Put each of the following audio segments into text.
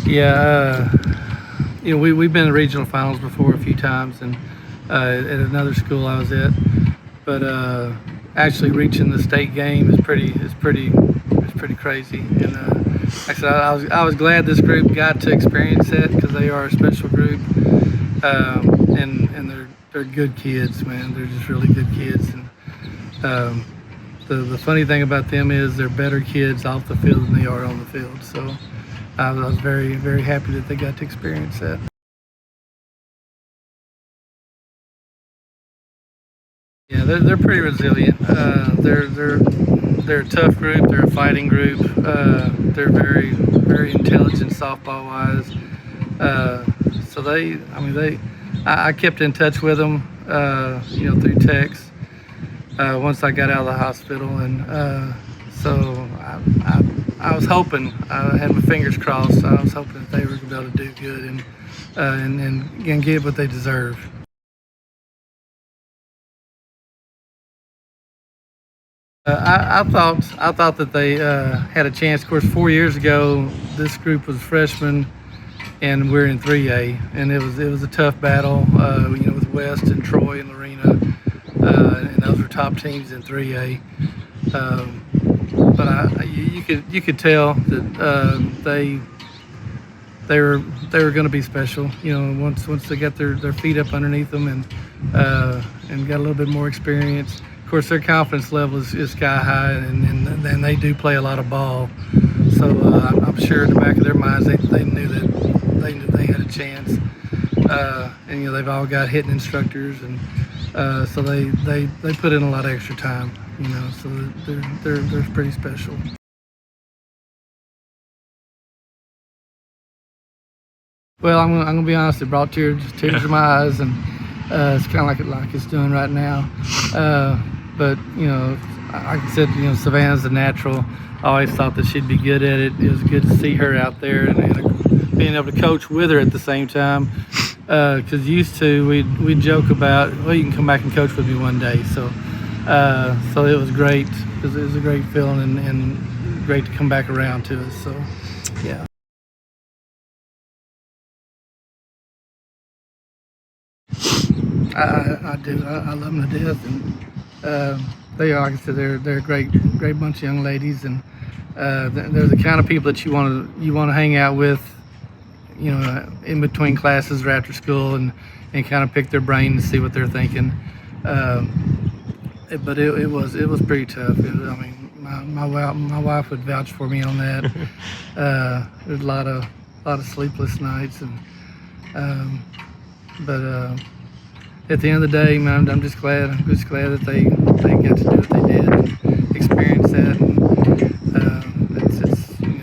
Yeah, we've been in regional finals before a few times, and at another school I was at. But actually reaching the state game is pretty crazy. And like I said, I was glad this group got to experience that because they are a special group, and they're good kids, man. They're just really good kids. And the funny thing about them is they're better kids off the field than they are on the field. So I was very happy that they got to experience that. Yeah, they're pretty resilient. They're a tough group. They're a fighting group. They're very intelligent softball wise. So I kept in touch with them, through text once I got out of the hospital, and so I was hoping. I had my fingers crossed. I was hoping that they were going to be able to do good and get what they deserve. I thought that they had a chance. Of course, 4 years ago, this group was freshmen, and we're in 3A, and it was a tough battle. With West and Troy and Lorena, and those were top teams in 3A. But you could tell that they were going to be special. Once they got their feet up underneath them and got a little bit more experience. Of course, their confidence level is sky high, and they do play a lot of ball. So I'm sure in the back of their minds they knew that they had a chance. And they've all got hitting instructors, and so they put in a lot of extra time. So they're pretty special. Well, I'm gonna be honest. It brought tears to my eyes, and it's kind of like it's doing right now. But like I said, Savannah's a natural. I always thought that she'd be good at it. It was good to see her out there and being able to coach with her at the same time. Because used to we'd joke about, well, you can come back and coach with me one day. So it was great. It was a great feeling and great to come back around to us. So yeah. I do. I love them to death, and they are. Like I said, they're a great bunch of young ladies, and they're the kind of people that you want to hang out with, in between classes or after school, and kind of pick their brain and see what they're thinking. But it was pretty tough. My wife would vouch for me on that. There's a lot of sleepless nights, and but. At the end of the day, man, I'm just glad that they got to do what they did and experience that. And it's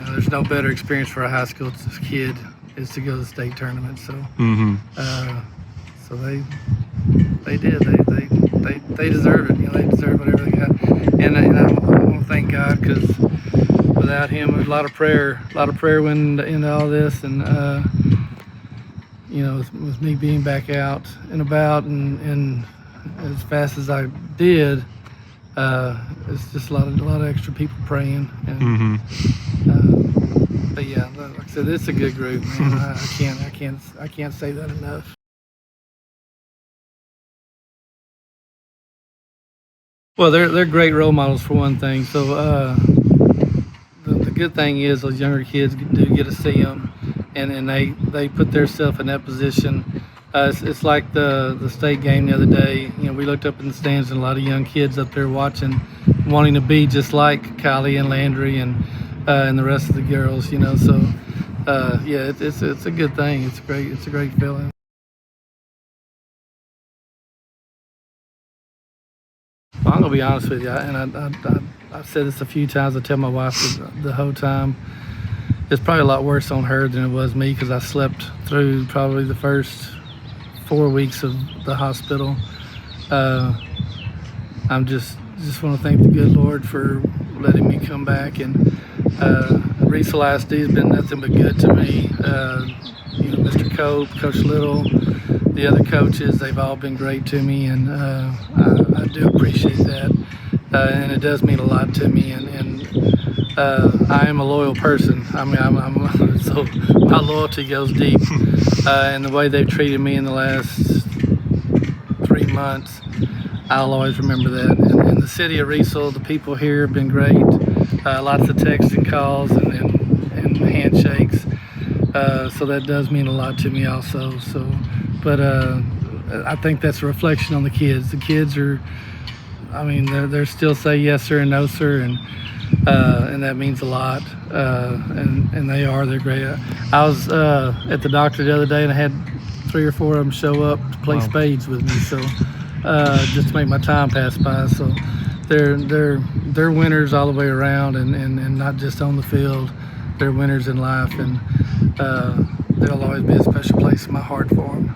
there's no better experience for a high school kid is to go to the state tournament. So so they did. They deserve it. They deserve whatever they got. And I want to thank God, because without him, there's a lot of prayer went into all this, and. With me being back out and about and as fast as I did, it's just a lot of extra people praying. And, but yeah, like I said, it's a good group, man. I can't say that enough. Well, they're great role models for one thing. So the good thing is those younger kids do get to see them. And they put themselves in that position. It's like the state game the other day. We looked up in the stands, and a lot of young kids up there watching, wanting to be just like Kylie and Landry and the rest of the girls. So yeah, it's a good thing. It's great. It's a great feeling. Well, I'm gonna be honest with you, and I've said this a few times. I tell my wife the whole time. It's probably a lot worse on her than it was me, because I slept through probably the first 4 weeks of the hospital. I'm just want to thank the good Lord for letting me come back. And Riesel ISD has been nothing but good to me. Mr. Cope, Coach Little, the other coaches, they've all been great to me, and I do appreciate that. And it does mean a lot to me. And I am a loyal person. I mean, I'm so my loyalty goes deep. And the way they've treated me in the last 3 months, I'll always remember that. And the city of Riesel, the people here have been great. Lots of texting calls and handshakes. So that does mean a lot to me also. But I think that's a reflection on the kids. The kids are, I mean, they're still say yes sir and no sir, and that means a lot. And they're great. I was at the doctor the other day and I had 3 or 4 of them show up to play spades with me. So just to make my time pass by. So they're winners all the way around, and not just on the field. They're winners in life, and there'll always be a special place in my heart for them.